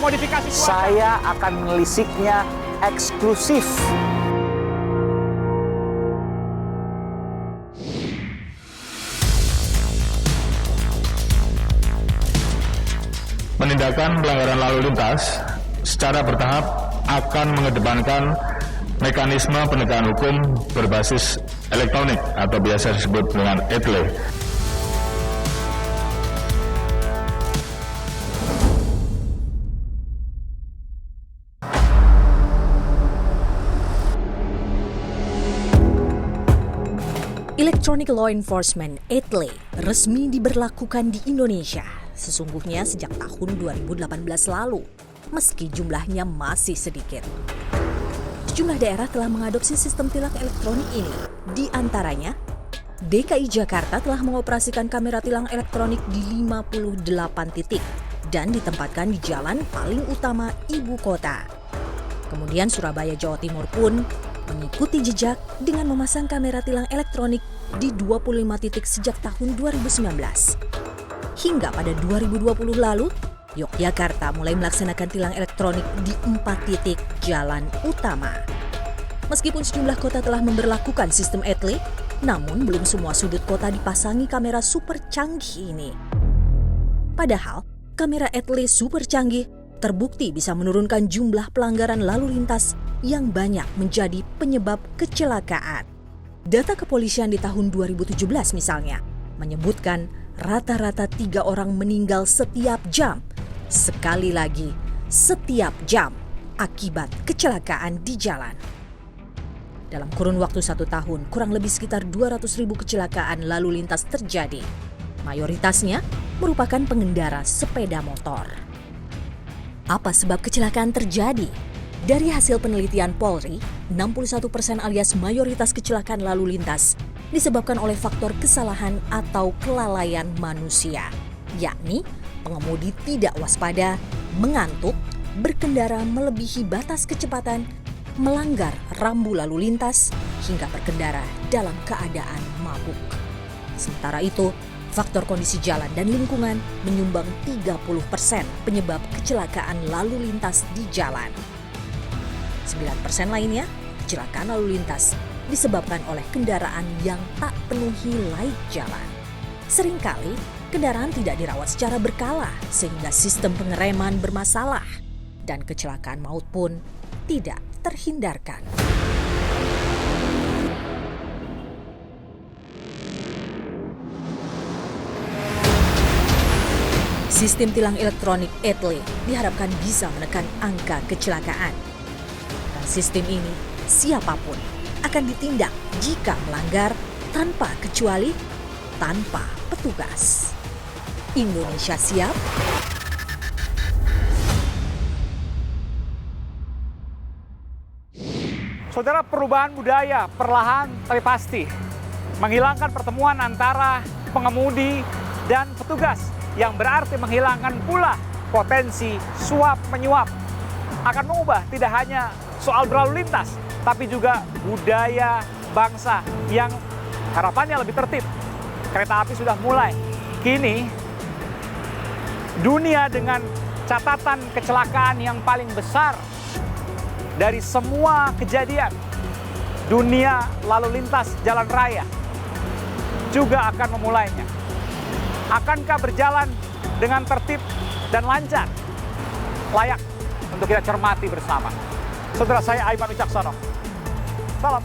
modifikasi cuaca. Saya akan menelisiknya eksklusif. Penindakan pelanggaran lalu lintas secara bertahap akan mengedepankan mekanisme penegakan hukum berbasis elektronik atau biasa disebut dengan ETLE. Electronic Law Enforcement (ETLE) resmi diberlakukan di Indonesia sesungguhnya sejak tahun 2018 lalu, meski jumlahnya masih sedikit. Sejumlah daerah telah mengadopsi sistem tilang elektronik ini. Di antaranya, DKI Jakarta telah mengoperasikan kamera tilang elektronik di 58 titik dan ditempatkan di jalan paling utama ibu kota. Kemudian Surabaya, Jawa Timur pun mengikuti jejak dengan memasang kamera tilang elektronik di 25 titik sejak tahun 2019. Hingga pada 2020 lalu, Yogyakarta mulai melaksanakan tilang elektronik di 4 titik jalan utama. Meskipun sejumlah kota telah memberlakukan sistem ETLE, namun belum semua sudut kota dipasangi kamera super canggih ini. Padahal, kamera ETLE super canggih terbukti bisa menurunkan jumlah pelanggaran lalu lintas yang banyak menjadi penyebab kecelakaan. Data kepolisian di tahun 2017 misalnya menyebutkan rata-rata 3 orang meninggal setiap jam. Sekali lagi, setiap jam akibat kecelakaan di jalan. Dalam kurun waktu 1 tahun, kurang lebih sekitar 200.000 kecelakaan lalu lintas terjadi. Mayoritasnya merupakan pengendara sepeda motor. Apa sebab kecelakaan terjadi? Dari hasil penelitian Polri, 61% alias mayoritas kecelakaan lalu lintas disebabkan oleh faktor kesalahan atau kelalaian manusia, yakni pengemudi tidak waspada, mengantuk, berkendara melebihi batas kecepatan, melanggar rambu lalu lintas, hingga berkendara dalam keadaan mabuk. Sementara itu, faktor kondisi jalan dan lingkungan menyumbang 30% penyebab kecelakaan lalu lintas di jalan. 9% lainnya, kecelakaan lalu lintas disebabkan oleh kendaraan yang tak penuhi laik jalan. Seringkali, kendaraan tidak dirawat secara berkala sehingga sistem pengereman bermasalah dan kecelakaan maut pun tidak terhindarkan. Sistem tilang elektronik ETLE diharapkan bisa menekan angka kecelakaan. Dan sistem ini, siapapun akan ditindak jika melanggar tanpa kecuali, tanpa petugas. Indonesia siap? Saudara, perubahan budaya perlahan tapi pasti menghilangkan pertemuan antara pengemudi dan petugas, yang berarti menghilangkan pula potensi suap menyuap. Akan mengubah tidak hanya soal berlalu lintas, tapi juga budaya bangsa yang harapannya lebih tertib. Kereta api sudah mulai. Kini, dunia dengan catatan kecelakaan yang paling besar dari semua kejadian dunia lalu lintas jalan raya juga akan memulainya. Akankah berjalan dengan tertib dan lancar? Layak untuk kita cermati bersama. Saudara, saya Aiman Wicaksono. Salam.